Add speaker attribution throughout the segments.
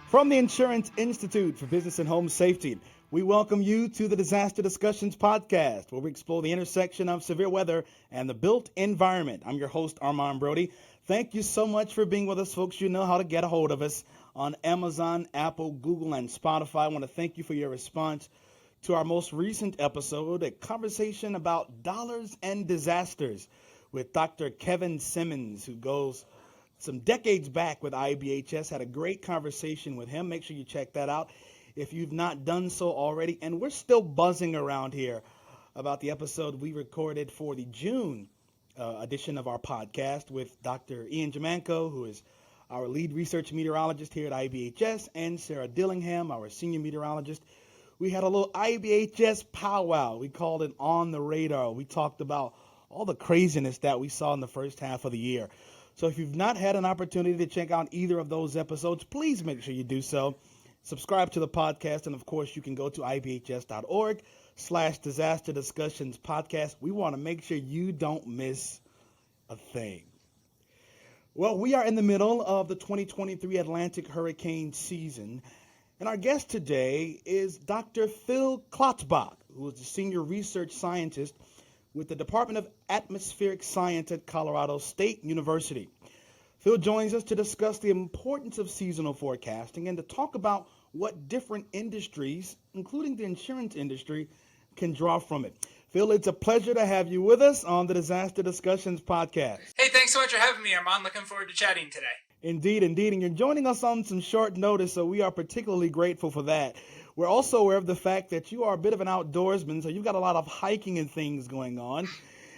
Speaker 1: From the Insurance Institute for Business and Home Safety, we welcome you to the Disaster Discussions podcast, where we explore the intersection of severe weather and the built environment. I'm your host, Armand Brody. Thank you so much for being with us, folks. You know how to get a hold of us on Amazon, Apple, Google, and Spotify. I want to thank you for your response to our most recent episode, a conversation about dollars and disasters with Dr. Kevin Simmons, who goes some decades back with IBHS. Had a great conversation with him. Make sure you check that out if you've not done so already. And we're still buzzing around here about the episode we recorded for the June edition of our podcast with Dr. Ian Jamanko, who is our lead research meteorologist here at IBHS, and Sarah Dillingham, our senior meteorologist. We had a little IBHS powwow. We called it On the Radar. We talked about all the craziness that we saw in the first half of the year. So if you've not had an opportunity to check out either of those episodes, please make sure you do so. Subscribe to the podcast, and of course, you can go to ibhs.org/disaster discussions podcast. We want to make sure you don't miss a thing. Well, we are in the middle of the 2023 Atlantic hurricane season, and our guest today is Dr. Phil Klotzbach, who is the senior research scientist with the Department of Atmospheric Science at Colorado State University. Phil joins us to discuss the importance of seasonal forecasting and to talk about what different industries, including the insurance industry, can draw from it. Phil, it's a pleasure to have you with us on the Disaster Discussions podcast.
Speaker 2: Hey, thanks so much for having me, Armand. Looking forward to chatting today.
Speaker 1: Indeed. And you're joining us on some short notice, so we are particularly grateful for that. We're also aware of the fact that you are a bit of an outdoorsman, so you've got a lot of hiking and things going on.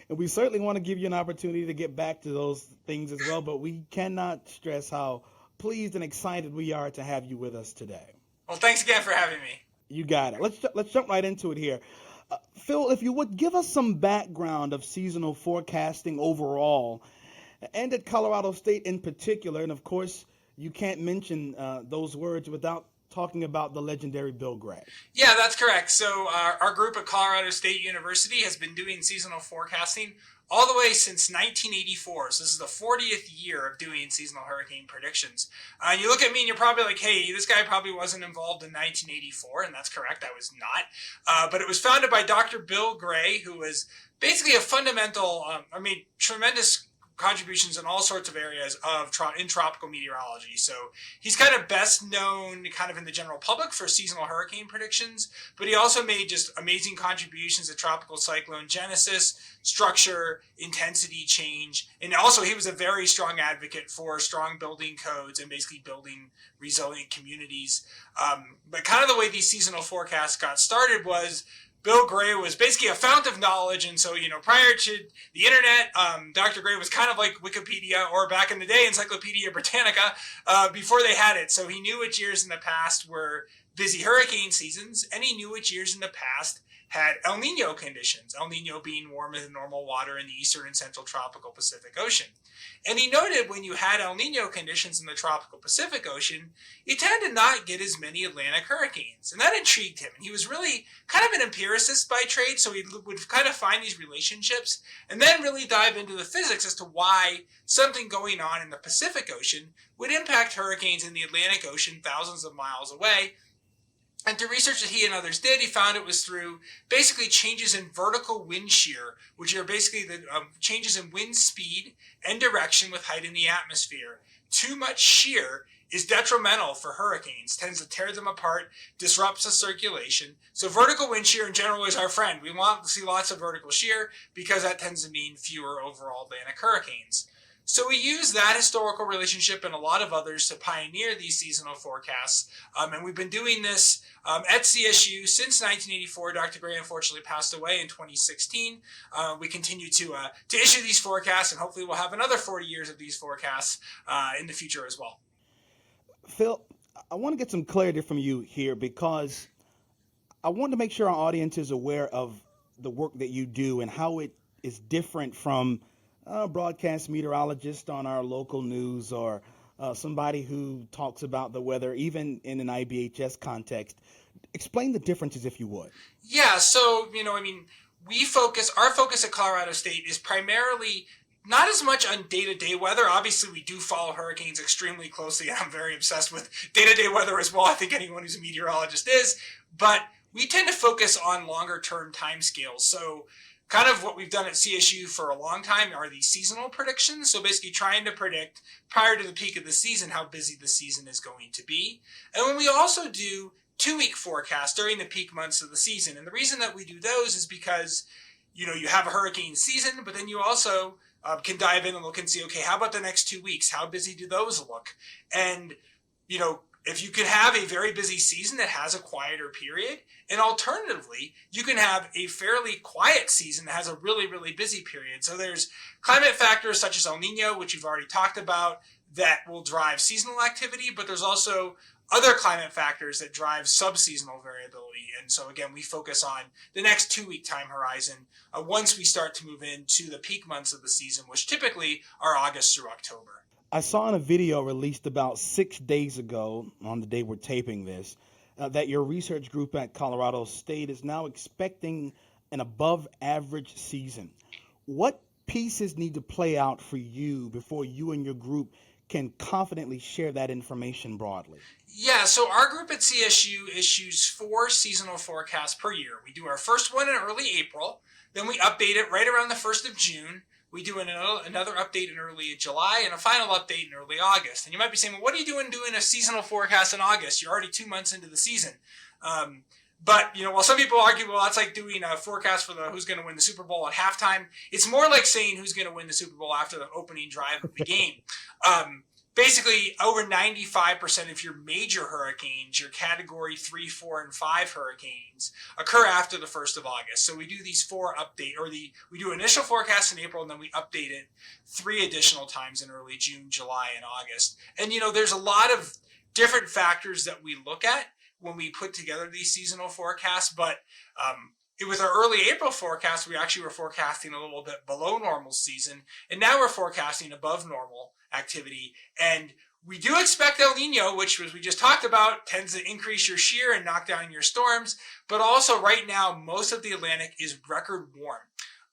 Speaker 1: And we certainly want to give you an opportunity to get back to those things as well, but we cannot stress how pleased and excited we are to have you with us today.
Speaker 2: Well, thanks again for having me.
Speaker 1: You got it. Let's jump right into it here. Phil, if you would give us some background of seasonal forecasting overall, and at Colorado State in particular, and of course, you can't mention those words without talking about the legendary Bill Gray.
Speaker 2: Yeah, that's correct. So our group at Colorado State University has been doing seasonal forecasting all the way since 1984. So this is the 40th year of doing seasonal hurricane predictions. You look at me and you're probably like, hey, this guy probably wasn't involved in 1984. And that's correct. I was not. But it was founded by Dr. Bill Gray, who was basically a fundamental, tremendous contributions in all sorts of areas of in tropical meteorology. So he's kind of best known kind of in the general public for seasonal hurricane predictions, but he also made just amazing contributions to tropical cyclone genesis, structure, intensity change, and also he was a very strong advocate for strong building codes and basically building resilient communities. But kind of the way these seasonal forecasts got started was Bill Gray was basically a fount of knowledge, and so, prior to the internet, Dr. Gray was kind of like Wikipedia, or back in the day, Encyclopedia Britannica, before they had it. So he knew which years in the past were busy hurricane seasons, and he knew which years in the past had El Nino conditions, El Nino being warmer than normal water in the eastern and central tropical Pacific Ocean. And he noted when you had El Nino conditions in the tropical Pacific Ocean, you tend to not get as many Atlantic hurricanes. And that intrigued him. And he was really kind of an empiricist by trade, so he would kind of find these relationships and then really dive into the physics as to why something going on in the Pacific Ocean would impact hurricanes in the Atlantic Ocean thousands of miles away. And through research that he and others did, he found it was through basically changes in vertical wind shear, which are basically the changes in wind speed and direction with height in the atmosphere. Too much shear is detrimental for hurricanes, tends to tear them apart, disrupts the circulation. So vertical wind shear in general is our friend. We want to see lots of vertical shear because that tends to mean fewer overall Atlantic hurricanes. So we use that historical relationship and a lot of others to pioneer these seasonal forecasts. And we've been doing this at CSU since 1984. Dr. Gray unfortunately passed away in 2016. We continue to issue these forecasts, and hopefully we'll have another 40 years of these forecasts in the future as well.
Speaker 1: Phil, I want to get some clarity from you here because I want to make sure our audience is aware of the work that you do and how it is different from a broadcast meteorologist on our local news or somebody who talks about the weather, even in an IBHS context. Explain the differences, if you would.
Speaker 2: Yeah, so, our focus at Colorado State is primarily not as much on day-to-day weather. Obviously, we do follow hurricanes extremely closely, and I'm very obsessed with day-to-day weather as well. I think anyone who's a meteorologist is. But we tend to focus on longer-term timescales. So kind of what we've done at CSU for a long time are these seasonal predictions. So basically trying to predict prior to the peak of the season how busy the season is going to be. And when we also do 2-week forecasts during the peak months of the season. And the reason that we do those is because, you have a hurricane season, but then you also can dive in and look and see, okay, how about the next 2 weeks? How busy do those look? And, if you can have a very busy season that has a quieter period, and alternatively, you can have a fairly quiet season that has a really, really busy period. So there's climate factors such as El Nino, which you've already talked about, that will drive seasonal activity, but there's also other climate factors that drive subseasonal variability. And so again, we focus on the next 2-week time horizon once we start to move into the peak months of the season, which typically are August through October.
Speaker 1: I saw in a video released about 6 days ago, on the day we're taping this, that your research group at Colorado State is now expecting an above average season. What pieces need to play out for you before you and your group can confidently share that information broadly?
Speaker 2: Yeah, so our group at CSU issues 4 seasonal forecasts per year. We do our first one in early April, then we update it right around the 1st of June. We do another update in early July and a final update in early August. And you might be saying, well, what are you doing a seasonal forecast in August? You're already 2 months into the season. But, while some people argue, well, that's like doing a forecast for who's going to win the Super Bowl at halftime. It's more like saying who's going to win the Super Bowl after the opening drive of the game. Basically, over 95% of your major hurricanes, your category 3, 4, and 5 hurricanes, occur after the 1st of August. So we do these 4 we do initial forecasts in April, and then we update it 3 additional times in early June, July, and August. And, there's a lot of different factors that we look at when we put together these seasonal forecasts, but with our early April forecast, we actually were forecasting a little bit below normal season, and now we're forecasting above normal activity. And we do expect El Nino, which, as we just talked about, tends to increase your shear and knock down your storms. But also right now, most of the Atlantic is record warm.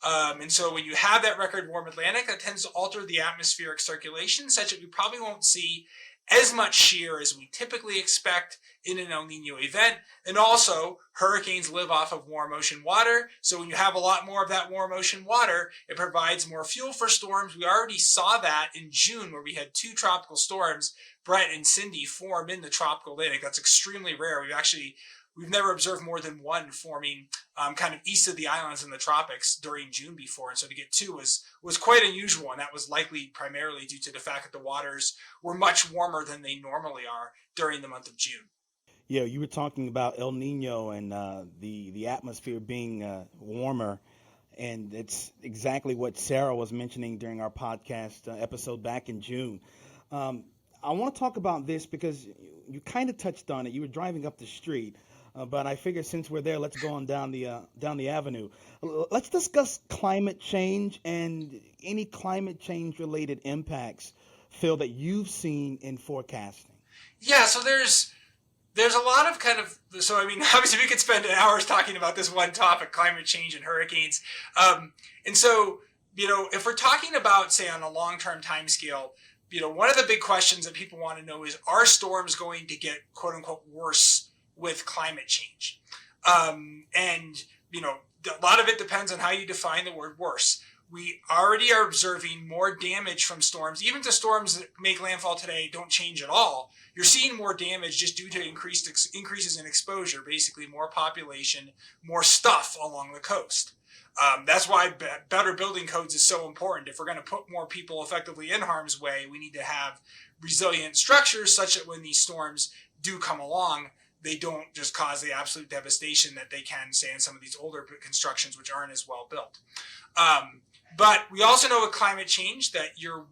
Speaker 2: And so when you have that record warm Atlantic, that tends to alter the atmospheric circulation such that we probably won't see as much shear as we typically expect in an El Nino event. And also, hurricanes live off of warm ocean water. So when you have a lot more of that warm ocean water, it provides more fuel for storms. We already saw that in June where we had 2 tropical storms, Brett and Cindy, form in the tropical Atlantic. That's extremely rare. We've never observed more than 1 forming kind of east of the islands in the tropics during June before. And so to get 2 was quite unusual. And that was likely primarily due to the fact that the waters were much warmer than they normally are during the month of June.
Speaker 1: Yeah, you were talking about El Nino and the atmosphere being warmer. And it's exactly what Sarah was mentioning during our podcast episode back in June. I want to talk about this because you kind of touched on it. You were driving up the street. But I figure since we're there, let's go on down the avenue. Let's discuss climate change and any climate change related impacts, Phil, that you've seen in forecasting.
Speaker 2: Yeah, so there's a lot of obviously we could spend hours talking about this one topic, climate change and hurricanes. And so, if we're talking about, say, on a long-term time scale, one of the big questions that people want to know is, are storms going to get quote unquote worse with climate change? A lot of it depends on how you define the word worse. We already are observing more damage from storms. Even to storms that make landfall today don't change at all. You're seeing more damage just due to increases in exposure, basically more population, more stuff along the coast. That's why better building codes is so important. If we're going to put more people effectively in harm's way, we need to have resilient structures such that when these storms do come along, they don't just cause the absolute devastation that they can, say, in some of these older constructions which aren't as well built. But we also know with climate change that you're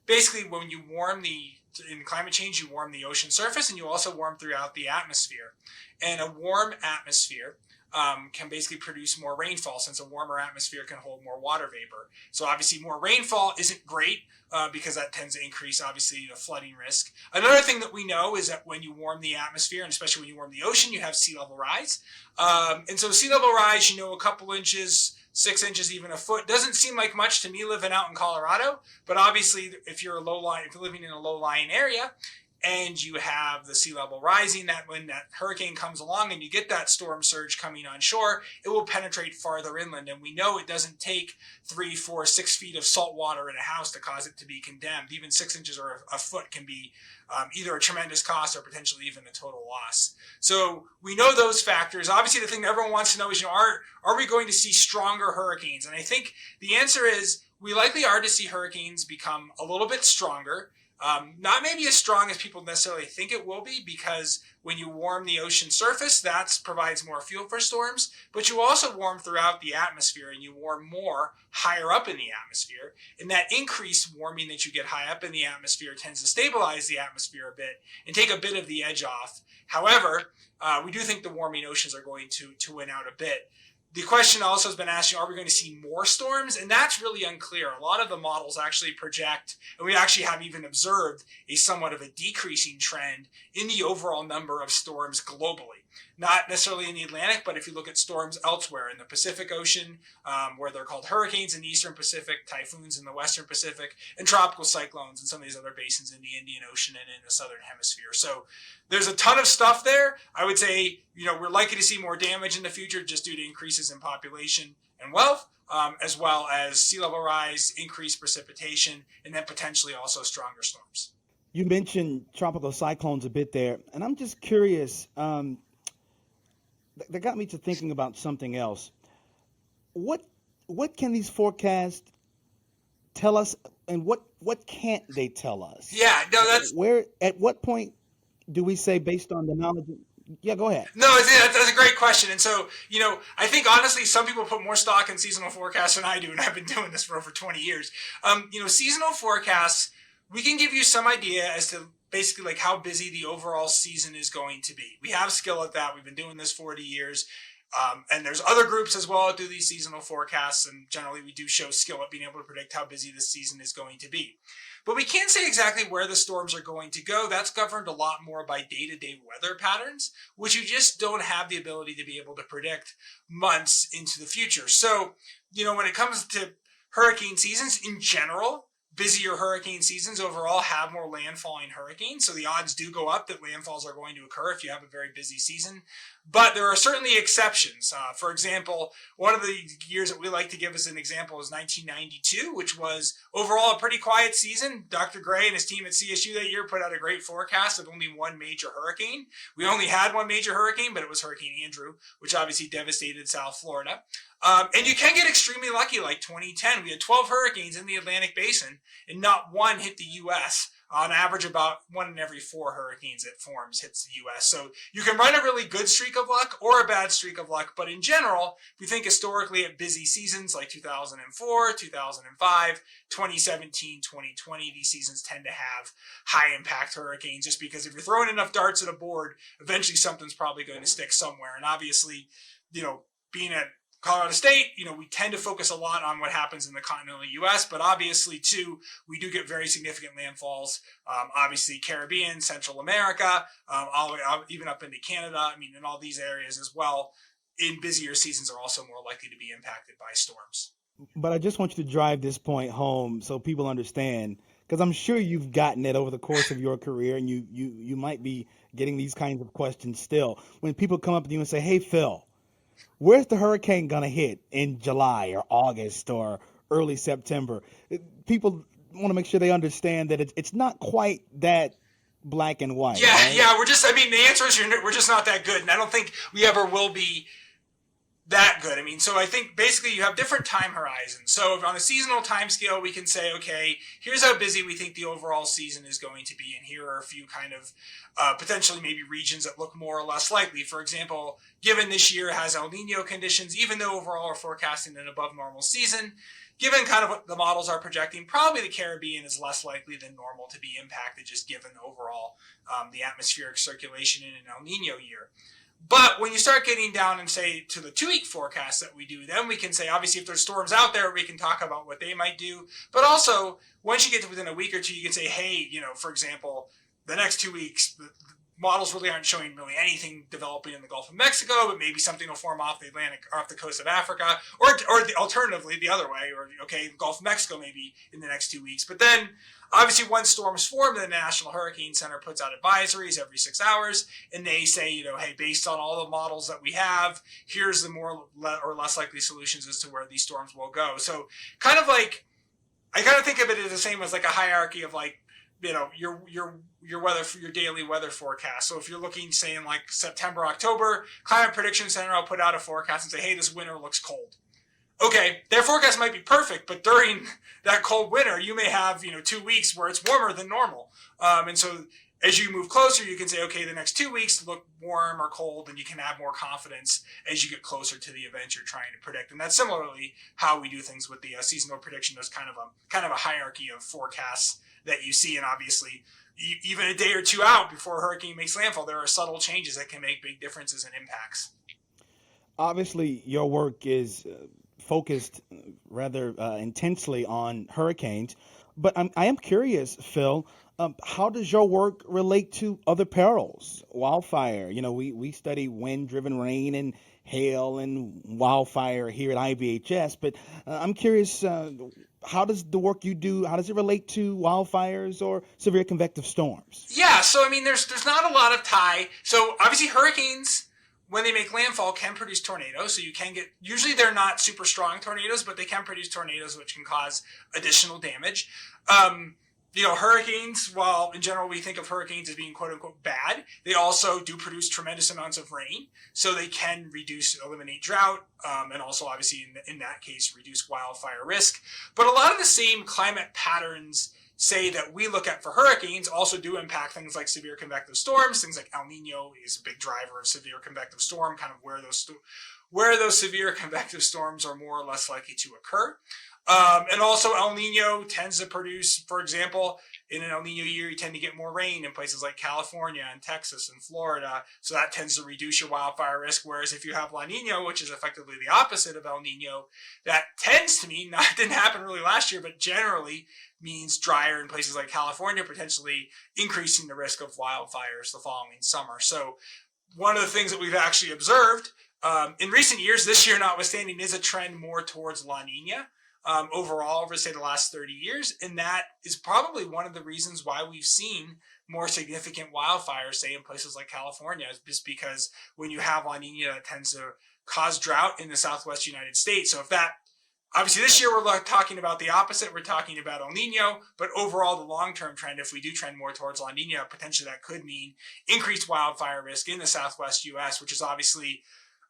Speaker 2: basically when you in climate change, you warm the ocean surface and you also warm throughout the atmosphere. And a warm atmosphere can basically produce more rainfall, since a warmer atmosphere can hold more water vapor. So obviously more rainfall isn't great because that tends to increase, obviously, the flooding risk. Another thing that we know is that when you warm the atmosphere, and especially when you warm the ocean, you have sea level rise. And so sea level rise, a couple inches, 6 inches, even a foot. Doesn't seem like much to me living out in Colorado, but obviously if you're living in a low-lying area, and you have the sea level rising, that when that hurricane comes along and you get that storm surge coming on shore, it will penetrate farther inland. And we know it doesn't take 3, 4, 6 feet of salt water in a house to cause it to be condemned. Even 6 inches or a foot can be either a tremendous cost or potentially even a total loss. So we know those factors. Obviously, the thing that everyone wants to know is, are we going to see stronger hurricanes? And I think the answer is we likely are to see hurricanes become a little bit stronger. Not maybe as strong as people necessarily think it will be, because when you warm the ocean surface, that provides more fuel for storms, but you also warm throughout the atmosphere, and you warm more higher up in the atmosphere. And that increased warming that you get high up in the atmosphere tends to stabilize the atmosphere a bit and take a bit of the edge off. However, we do think the warming oceans are going to win out a bit. The question also has been asked, are we going to see more storms? And that's really unclear. A lot of the models actually project, and we actually have even observed a somewhat of a decreasing trend in the overall number of storms globally. Not necessarily in the Atlantic, but if you look at storms elsewhere in the Pacific Ocean, where they're called hurricanes in the Eastern Pacific, typhoons in the Western Pacific, and tropical cyclones in some of these other basins in the Indian Ocean and in the Southern Hemisphere. So there's a ton of stuff there. I would say, we're likely to see more damage in the future just due to increases in population and wealth, as well as sea level rise, increased precipitation, and then potentially also stronger storms.
Speaker 1: You mentioned tropical cyclones a bit there, and I'm just curious. That got me to thinking about something else. What can these forecasts tell us, and what can't they tell us?
Speaker 2: Yeah, no, that's
Speaker 1: at what point do we say, based on the knowledge? Yeah, go ahead.
Speaker 2: No, that's a great question. And so, I think honestly, some people put more stock in seasonal forecasts than I do, and I've been doing this for over 20 years. Seasonal forecasts, we can give you some idea as to basically like how busy the overall season is going to be. We have skill at that. We've been doing this 40 years. And there's other groups as well that do these seasonal forecasts, and generally we do show skill at being able to predict how busy this season is going to be. But we can't say exactly where the storms are going to go. That's governed a lot more by day-to-day weather patterns, which you just don't have the ability to be able to predict months into the future. So, when it comes to hurricane seasons in general, busier hurricane seasons overall have more landfalling hurricanes, so the odds do go up that landfalls are going to occur if you have a very busy season. But there are certainly exceptions. For example, one of the years that we like to give as an example is 1992, which was overall a pretty quiet season. Dr. Gray and his team at CSU that year put out a great forecast of only one major hurricane. We only had one major hurricane, but it was Hurricane Andrew, which obviously devastated South Florida. And you can get extremely lucky, like 2010. We had 12 hurricanes in the Atlantic Basin, and not one hit the U.S. On average, about 1 in every 4 hurricanes it forms hits the U.S. So you can run a really good streak of luck or a bad streak of luck. But in general, if we think historically at busy seasons like 2004, 2005, 2017, 2020, these seasons tend to have high impact hurricanes, just because if you're throwing enough darts at a board, eventually something's probably going to stick somewhere. And obviously, being at Colorado State, we tend to focus a lot on what happens in the continental U.S., but obviously, too, we do get very significant landfalls, obviously Caribbean, Central America, all the way up, even up into Canada, in all these areas as well, in busier seasons are also more likely to be impacted by storms.
Speaker 1: But I just want you to drive this point home so people understand, because I'm sure you've gotten it over the course of your career, and you might be getting these kinds of questions still. When people come up to you and say, "Hey, Phil, where's the hurricane going to hit in July or August or early September?" People want to make sure they understand that it's not quite that black and white.
Speaker 2: Yeah,
Speaker 1: right?
Speaker 2: yeah. The answer is we're just not that good. And I don't think we ever will be that good. So I think basically you have different time horizons. So on a seasonal time scale, we can say, okay, here's how busy we think the overall season is going to be. And here are a few kind of potentially maybe regions that look more or less likely. For example, given this year has El Nino conditions, even though overall we're forecasting an above normal season, given kind of what the models are projecting, probably the Caribbean is less likely than normal to be impacted, just given overall the atmospheric circulation in an El Nino year. But when you start getting down and say to the 2-week forecast that we do, then we can say, obviously, if there's storms out there, we can talk about what they might do. But also, once you get to within a week or two, you can say, hey, for example, the next 2 weeks, models really aren't showing really anything developing in the Gulf of Mexico, but maybe something will form off the Atlantic or off the coast of Africa, or alternatively the other way, or the Gulf of Mexico maybe in the next 2 weeks. But then obviously once storms form, the National Hurricane Center puts out advisories every 6 hours, and they say, hey, based on all the models that we have, here's the more or less likely solutions as to where these storms will go. So kind of like, I kind of think of it as the same as like a hierarchy of like, your weather, your daily weather forecast. So if you're looking, say in like September, October, Climate Prediction Center will put out a forecast and say, hey, this winter looks cold. Okay, their forecast might be perfect, but during that cold winter, you may have 2 weeks where it's warmer than normal. And so as you move closer, you can say, okay, the next 2 weeks look warm or cold, and you can have more confidence as you get closer to the event you're trying to predict. And that's similarly how we do things with the seasonal prediction. There's kind of a hierarchy of forecasts that you see, and obviously even a day or two out before a hurricane makes landfall, there are subtle changes that can make big differences and impacts.
Speaker 1: Obviously, your work is focused rather intensely on hurricanes, but I am curious, Phil, how does your work relate to other perils, wildfire? We study wind-driven rain and hail and wildfire here at IBHS, but I'm curious, how does the work you do, how does it relate to wildfires or severe convective storms?
Speaker 2: Yeah, so I mean, there's not a lot of tie. So obviously hurricanes, when they make landfall, can produce tornadoes. So you can get, usually they're not super strong tornadoes, but they can produce tornadoes, which can cause additional damage. Hurricanes, while in general we think of hurricanes as being quote unquote bad, they also do produce tremendous amounts of rain. So they can eliminate drought, and also obviously in that case, reduce wildfire risk. But a lot of the same climate patterns say that we look at for hurricanes also do impact things like severe convective storms. Things like El Nino is a big driver of severe convective storm, kind of where those severe convective storms are more or less likely to occur. And also El Nino tends to produce, for example, in an El Nino year, you tend to get more rain in places like California and Texas and Florida. So that tends to reduce your wildfire risk. Whereas if you have La Nina, which is effectively the opposite of El Nino, that tends to mean, didn't happen really last year, but generally means drier in places like California, potentially increasing the risk of wildfires the following summer. So one of the things that we've actually observed in recent years, this year notwithstanding, is a trend more towards La Nina. Overall over, say, the last 30 years. And that is probably one of the reasons why we've seen more significant wildfires, say, in places like California, is just because when you have La Nina, that tends to cause drought in the Southwest United States. So obviously this year we're talking about the opposite. We're talking about El Nino, but overall the long-term trend, if we do trend more towards La Nina, potentially that could mean increased wildfire risk in the Southwest U.S., which is obviously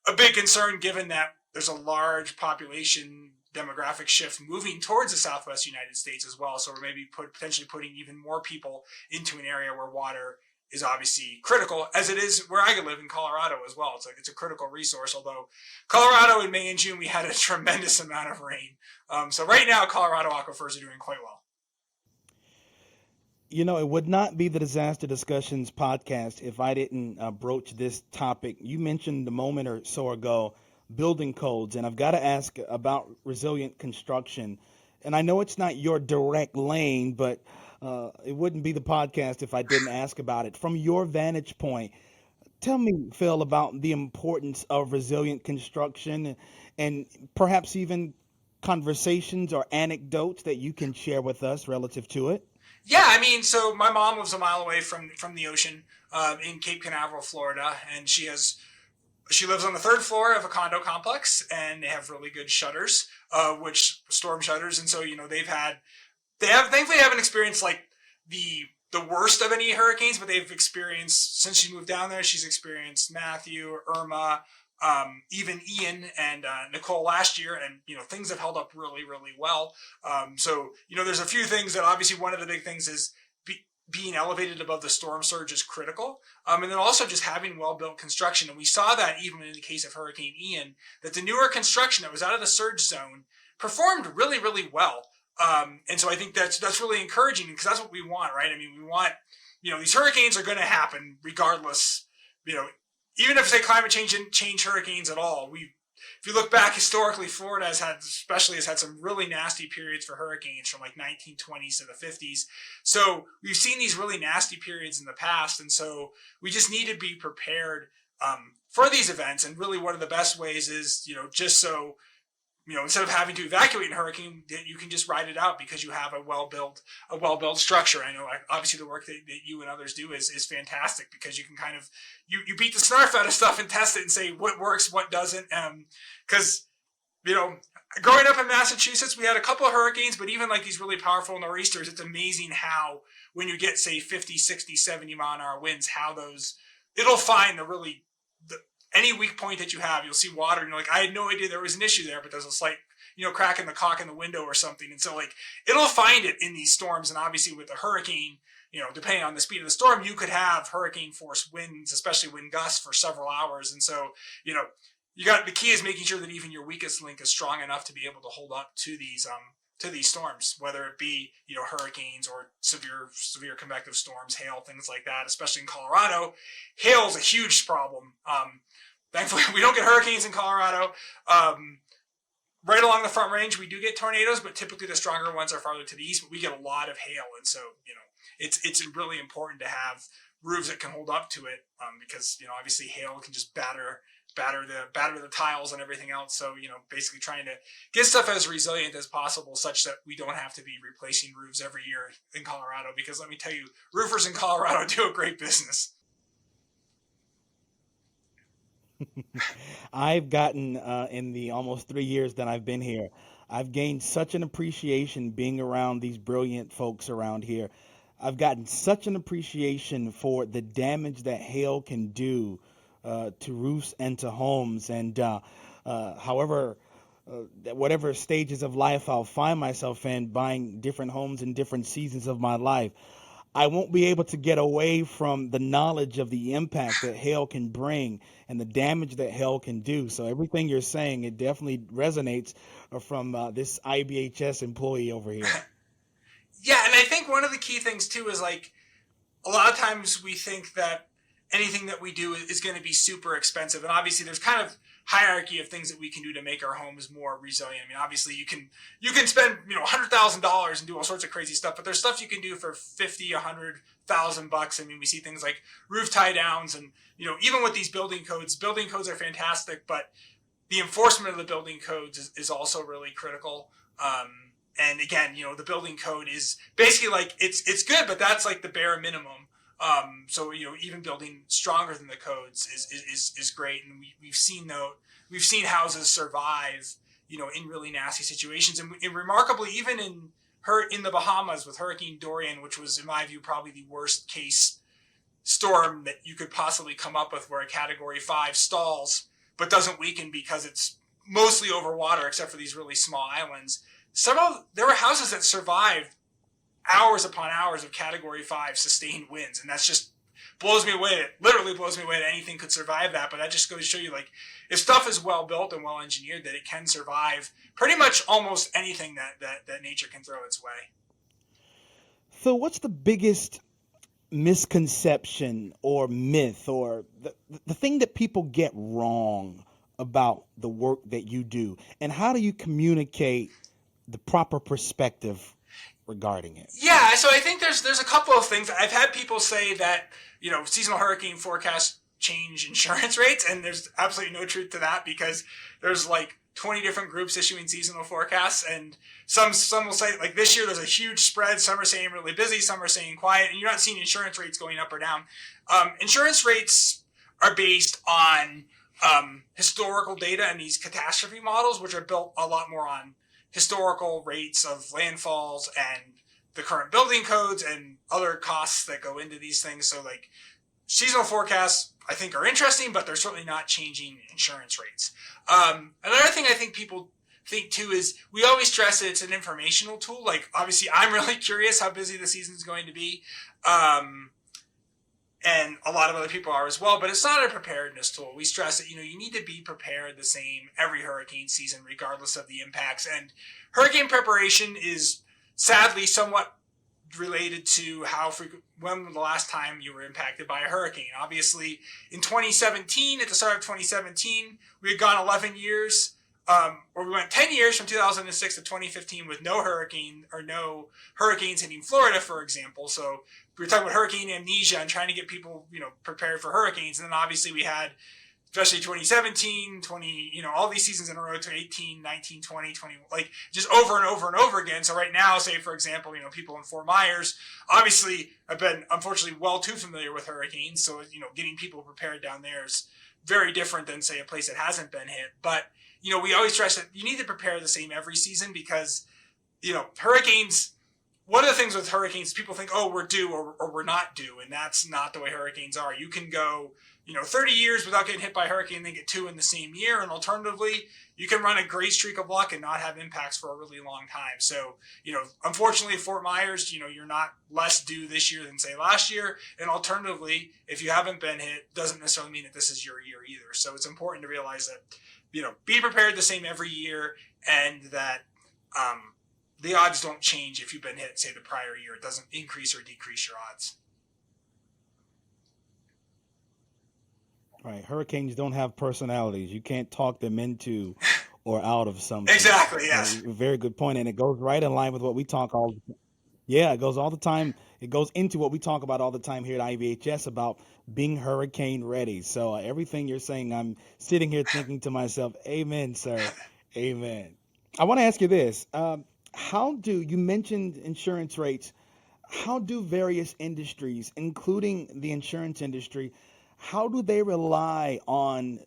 Speaker 2: a big concern given that there's a large population demographic shift moving towards the Southwest United States as well. So we're maybe potentially putting even more people into an area where water is obviously critical, as it is where I live in Colorado as well. It's a critical resource, although Colorado in May and June, we had a tremendous amount of rain. So right now, Colorado aquifers are doing quite well.
Speaker 1: It would not be the Disaster Discussions podcast if I didn't broach this topic. You mentioned a moment or so ago building codes, and I've got to ask about resilient construction. And I know it's not your direct lane, but it wouldn't be the podcast if I didn't ask about it. From your vantage point, tell me, Phil, about the importance of resilient construction and perhaps even conversations or anecdotes that you can share with us relative to it.
Speaker 2: Yeah, I mean, so my mom lives a mile away from the ocean in Cape Canaveral, Florida, and she lives on the third floor of a condo complex, and they have really good shutters, which storm shutters. And so, thankfully haven't experienced like the worst of any hurricanes, but they've experienced, since she moved down there, she's experienced Matthew, Irma, even Ian and Nicole last year, and things have held up really, really well. So there's a few things that obviously one of the big things is being elevated above the storm surge is critical. And then also just having well-built construction. And we saw that even in the case of Hurricane Ian, that the newer construction that was out of the surge zone performed really, really well. And so I think that's really encouraging, because that's what we want, right? I mean, we want, these hurricanes are going to happen regardless, even if, say, climate change didn't change hurricanes at all, if you look back historically, Florida has had some really nasty periods for hurricanes from like 1920s to the 50s. So we've seen these really nasty periods in the past, and so we just need to be prepared for these events. And really, one of the best ways is, just so, instead of having to evacuate in a hurricane, you can just ride it out because you have a well-built structure. I know, obviously, the work that you and others do is fantastic, because you can kind of, you beat the snarf out of stuff and test it and say what works, what doesn't. Because, growing up in Massachusetts, we had a couple of hurricanes, but even like these really powerful nor'easters, it's amazing how when you get, say, 50, 60, 70 mile an hour winds, how it'll find any weak point that you have. You'll see water and you're like, I had no idea there was an issue there, but there's a slight, crack in the caulk in the window or something. And so like, it'll find it in these storms. And obviously with a hurricane, depending on the speed of the storm, you could have hurricane force winds, especially wind gusts, for several hours. And so, the key is making sure that even your weakest link is strong enough to be able to hold up to these storms, whether it be, hurricanes or severe convective storms, hail, things like that. Especially in Colorado, hail is a huge problem. Thankfully, we don't get hurricanes in Colorado. Right along the Front Range, we do get tornadoes, but typically the stronger ones are farther to the east. But we get a lot of hail, and so it's really important to have roofs that can hold up to it, because obviously hail can just batter the tiles and everything else. So basically trying to get stuff as resilient as possible, such that we don't have to be replacing roofs every year in Colorado. Because let me tell you, roofers in Colorado do a great business.
Speaker 1: I've gotten, in the almost 3 years that I've been here, I've gained such an appreciation being around these brilliant folks around here. I've gotten such an appreciation for the damage that hail can do to roofs and to homes. And whatever stages of life I'll find myself in, buying different homes in different seasons of my life, I won't be able to get away from the knowledge of the impact that hail can bring and the damage that hail can do. So everything you're saying, it definitely resonates from this IBHS employee over here.
Speaker 2: Yeah, and I think one of the key things too is like, a lot of times we think that anything that we do is going to be super expensive, and obviously there's kind of hierarchy of things that we can do to make our homes more resilient. I mean, obviously you can spend $100,000 and do all sorts of crazy stuff, but there's stuff you can do for $50, $100,000. I mean, we see things like roof tie downs, and even with these building codes are fantastic, but the enforcement of the building codes is also really critical. And again, the building code is basically like it's good, but that's like the bare minimum. So even building stronger than the codes is great, and we've seen houses survive in really nasty situations, and remarkably, even in the Bahamas with Hurricane Dorian, which was in my view probably the worst case storm that you could possibly come up with, where a Category 5 stalls but doesn't weaken because it's mostly over water except for these really small islands. There were houses that survived hours upon hours of Category 5 sustained winds, and that's just blows me away. It literally blows me away that anything could survive that. But that just goes to show you, like, if stuff is well built and well engineered, that it can survive pretty much almost anything that nature can throw its way.
Speaker 1: So what's the biggest misconception or myth or the thing that people get wrong about the work that you do, and how do you communicate the proper perspective regarding it?
Speaker 2: Yeah, so I think there's a couple of things. I've had people say that seasonal hurricane forecasts change insurance rates, and there's absolutely no truth to that, because there's like 20 different groups issuing seasonal forecasts, and some will say, like, this year there's a huge spread. Some are saying really busy, some are saying quiet, and you're not seeing insurance rates going up or down. Insurance rates are based on historical data and these catastrophe models, which are built a lot more on historical rates of landfalls and the current building codes and other costs that go into these things. So like, seasonal forecasts I think are interesting, but they're certainly not changing insurance rates. Another thing I think people think too is we always stress that it's an informational tool. Like, obviously I'm really curious how busy the season is going to be. And a lot of other people are as well, but it's not a preparedness tool. We stress that, you need to be prepared the same every hurricane season, regardless of the impacts. And hurricane preparation is sadly somewhat related to how frequent, when was the last time you were impacted by a hurricane. Obviously, in 2017, at the start of 2017, we had gone 11 years, or we went 10 years from 2006 to 2015 with no hurricanes hitting Florida, for example. So we were talking about hurricane amnesia and trying to get people, prepared for hurricanes. And then obviously we had, especially 2017, 20, all these seasons in a row to 18, 19, 20, 20, like just over and over and over again. So right now, say, for example, people in Fort Myers, obviously have been unfortunately well too familiar with hurricanes. So, getting people prepared down there is very different than, say, a place that hasn't been hit. But, we always stress that you need to prepare the same every season because, hurricanes, one of the things with hurricanes, people think, oh, we're due or we're not due. And that's not the way hurricanes are. You can go, 30 years without getting hit by a hurricane and then get two in the same year. And alternatively, you can run a great streak of luck and not have impacts for a really long time. So, unfortunately, Fort Myers, you're not less due this year than, say, last year. And alternatively, if you haven't been hit, doesn't necessarily mean that this is your year either. So it's important to realize that, be prepared the same every year and that the odds don't change if you've been hit, say, the prior year. It doesn't increase or decrease your odds.
Speaker 1: Right. Hurricanes don't have personalities. You can't talk them into or out of something.
Speaker 2: Exactly, yes.
Speaker 1: Very good point. And it goes right in line with what we talk all the time. Yeah, it goes all the time. It goes into what we talk about all the time here at IBHS about being hurricane ready. So everything you're saying, I'm sitting here thinking to myself, amen, sir. Amen. I want to ask you this. You mentioned insurance rates. How do various industries, including the insurance industry, how do they rely on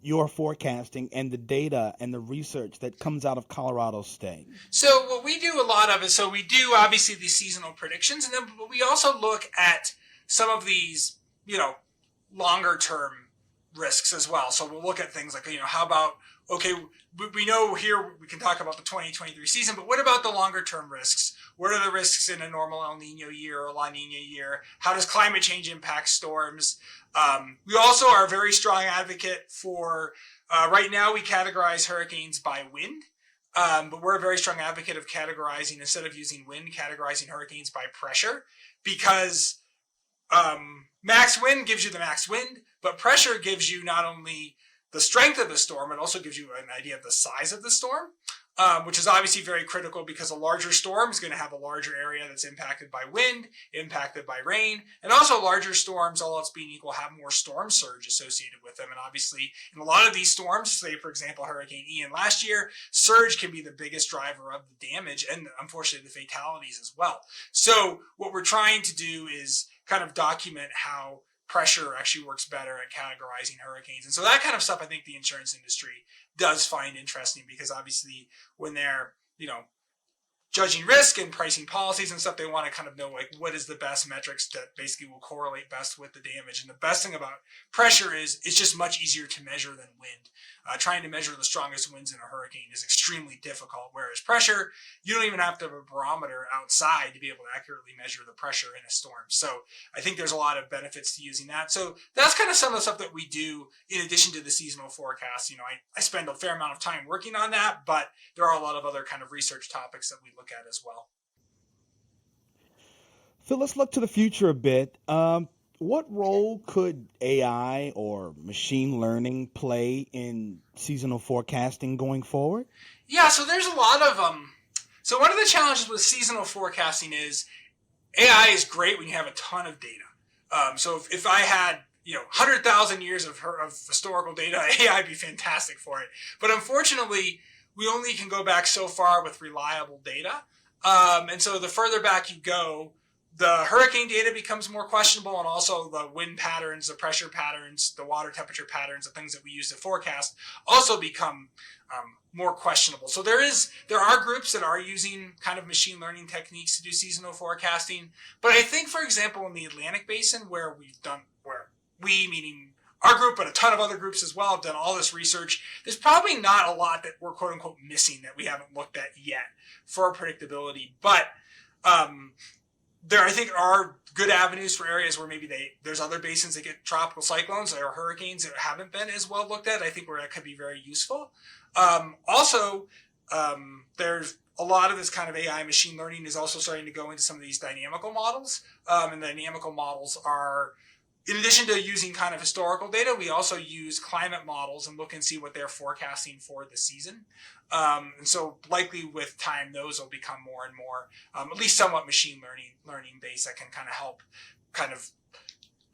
Speaker 1: your forecasting and the data and the research that comes out of Colorado State?
Speaker 2: So what we do a lot of is, so we do obviously these seasonal predictions, and then we also look at some of these, longer term risks as well. So we'll look at things like, how about, okay, we know here we can talk about the 2023 season, but what about the longer term risks? What are the risks in a normal El Nino year or La Nina year? How does climate change impact storms? We also are a very strong advocate for, right now we categorize hurricanes by wind, but we're a very strong advocate of categorizing, instead of using wind, categorizing hurricanes by pressure, because max wind gives you the max wind, but pressure gives you not only the strength of the storm, it also gives you an idea of the size of the storm, which is obviously very critical because a larger storm is going to have a larger area that's impacted by wind, impacted by rain, and also larger storms, all else being equal, have more storm surge associated with them. And obviously, in a lot of these storms, say, for example, Hurricane Ian last year, surge can be the biggest driver of the damage and, unfortunately, the fatalities as well. So what we're trying to do is kind of document how pressure actually works better at categorizing hurricanes. And so that kind of stuff I think the insurance industry does find interesting, because obviously when they're, judging risk and pricing policies and stuff, they want to kind of know, like, what is the best metrics that basically will correlate best with the damage. And the best thing about pressure is it's just much easier to measure than wind. Trying to measure the strongest winds in a hurricane is extremely difficult, whereas pressure, you don't even have to have a barometer outside to be able to accurately measure the pressure in a storm. So I think there's a lot of benefits to using that. So that's kind of some of the stuff that we do in addition to the seasonal forecast. I spend a fair amount of time working on that, but there are a lot of other kind of research topics that we look at as well.
Speaker 1: Phil, let's look to the future a bit. What role could AI or machine learning play in seasonal forecasting going forward?
Speaker 2: Yeah, so there's a lot of so one of the challenges with seasonal forecasting is AI is great when you have a ton of data. So if I had 100,000 years of historical data, AI would be fantastic for it. But unfortunately, we only can go back so far with reliable data. And so the further back you go, the hurricane data becomes more questionable, and also the wind patterns, the pressure patterns, the water temperature patterns, the things that we use to forecast also become more questionable. So there are groups that are using kind of machine learning techniques to do seasonal forecasting. But I think, for example, in the Atlantic Basin, where we, meaning our group, but a ton of other groups as well, have done all this research, there's probably not a lot that we're quote unquote missing that we haven't looked at yet for predictability. But there, I think, are good avenues for areas where maybe there's other basins that get tropical cyclones or hurricanes that haven't been as well looked at. I think where that could be very useful. Also, there's a lot of this kind of AI machine learning is also starting to go into some of these dynamical models. And the dynamical models are, in addition to using kind of historical data, we also use climate models and look and see what they're forecasting for the season. And so likely with time, those will become more and more, at least somewhat machine learning based that can kind of help kind of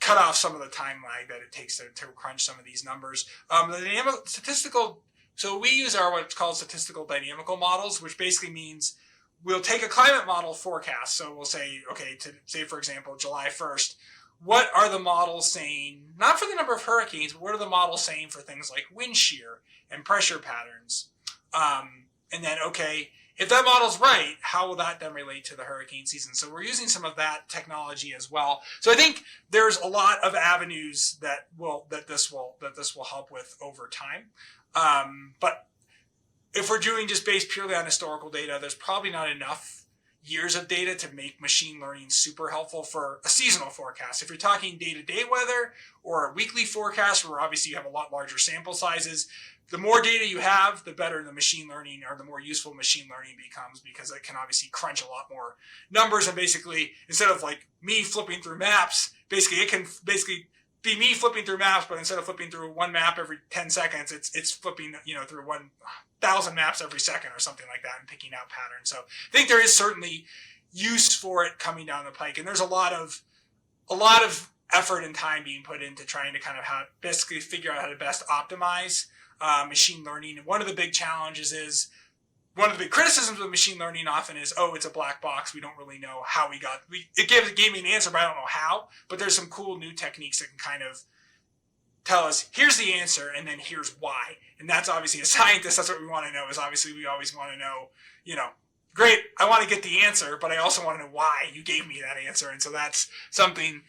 Speaker 2: cut off some of the time lag that it takes to crunch some of these numbers. The statistical, so we use our what's called statistical dynamical models, which basically means we'll take a climate model forecast. So we'll say, okay, to say, for example, July 1st, what are the models saying, not for the number of hurricanes, but what are the models saying for things like wind shear and pressure patterns? And then, okay, if that model's right, how will that then relate to the hurricane season? So we're using some of that technology as well. So I think there's a lot of avenues that this will help with over time. But if we're doing just based purely on historical data, there's probably not enough years of data to make machine learning super helpful for a seasonal forecast. If you're talking day-to-day weather or a weekly forecast, where obviously you have a lot larger sample sizes, the more data you have, the better the machine learning or the more useful machine learning becomes, because it can obviously crunch a lot more numbers. And basically, instead of like me flipping through maps, basically it can basically be me flipping through maps, but instead of flipping through one map every 10 seconds, it's flipping, through 1,000 maps every second or something like that and picking out patterns. So I think there is certainly use for it coming down the pike. And there's a lot of effort and time being put into trying to kind of basically figure out how to best optimize machine learning. And one of the big challenges is, one of the big criticisms of machine learning often is, it's a black box. We don't really know how it gave me an answer, but I don't know how. But there's some cool new techniques that can kind of tell us, here's the answer, and then here's why. And that's obviously, a scientist, that's what we want to know, is obviously we always want to know, great, I want to get the answer, but I also want to know why you gave me that answer. And so that's something,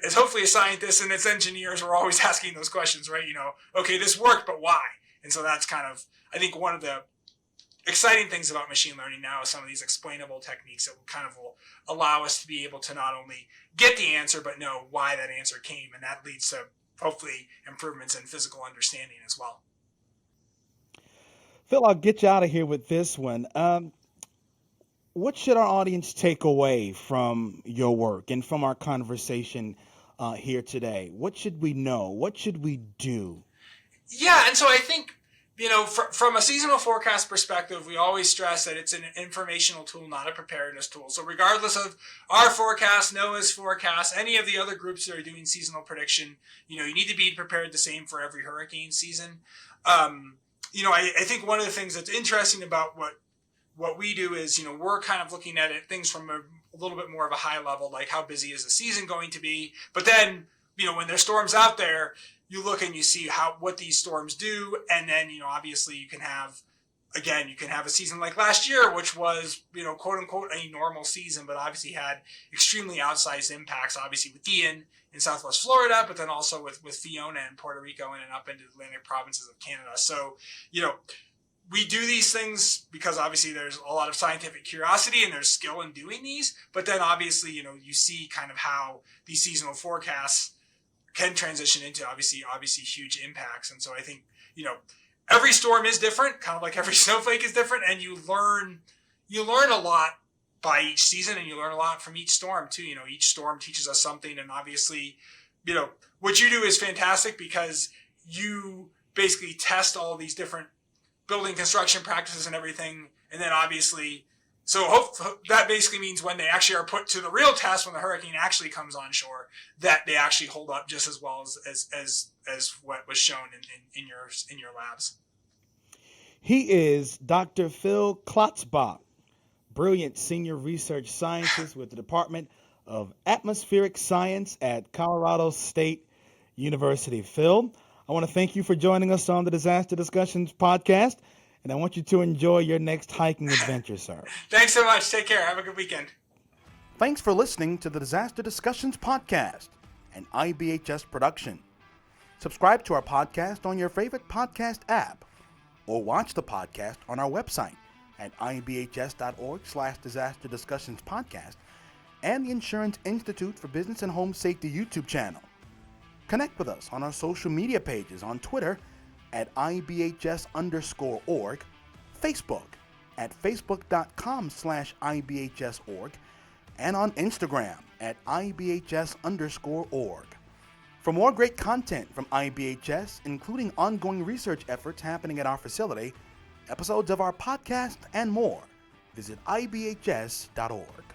Speaker 2: as hopefully as scientists and as engineers, we're always asking those questions, right? Okay, this worked, but why? And so that's kind of, I think, one of the exciting things about machine learning now is some of these explainable techniques that will allow us to be able to not only get the answer, but know why that answer came. And that leads to hopefully improvements in physical understanding as well.
Speaker 1: Phil, I'll get you out of here with this one. What should our audience take away from your work and from our conversation here today? What should we know? What should we do?
Speaker 2: Yeah, and so I think, from a seasonal forecast perspective, we always stress that it's an informational tool, not a preparedness tool. So regardless of our forecast, NOAA's forecast, any of the other groups that are doing seasonal prediction, you need to be prepared the same for every hurricane season. I think one of the things that's interesting about what we do is, we're kind of looking at things from a little bit more of a high level, like how busy is the season going to be? But then, when there's storms out there, you look and you see what these storms do. And then, obviously you can have a season like last year, which was, quote unquote, a normal season, but obviously had extremely outsized impacts, obviously with Ian in Southwest Florida, but then also with Fiona in Puerto Rico and up into the Atlantic provinces of Canada. So, we do these things because obviously there's a lot of scientific curiosity and there's skill in doing these, but then obviously, you see kind of how these seasonal forecasts can transition into obviously huge impacts. And so I think, every storm is different, kind of like every snowflake is different, and you learn a lot by each season, and you learn a lot from each storm too. Each storm teaches us something, and obviously, what you do is fantastic because you basically test all these different building construction practices and everything, and then obviously, so that basically means when they actually are put to the real test, when the hurricane actually comes on shore, that they actually hold up just as well as what was shown in your labs.
Speaker 1: He is Dr. Phil Klotzbach, brilliant senior research scientist with the Department of Atmospheric Science at Colorado State University. Phil, I want to thank you for joining us on the Disaster Discussions podcast, and I want you to enjoy your next hiking adventure, sir.
Speaker 2: Thanks so much. Take care. Have a good weekend.
Speaker 1: Thanks for listening to the Disaster Discussions podcast, an IBHS production. Subscribe to our podcast on your favorite podcast app, or watch the podcast on our website at ibhs.org/Disaster Discussions podcast and the Insurance Institute for Business and Home Safety YouTube channel. Connect with us on our social media pages on Twitter at IBHS_org, Facebook at facebook.com/IBHS.org and on Instagram at IBHS_org. For more great content from IBHS, including ongoing research efforts happening at our facility, episodes of our podcast, and more, visit IBHS.org.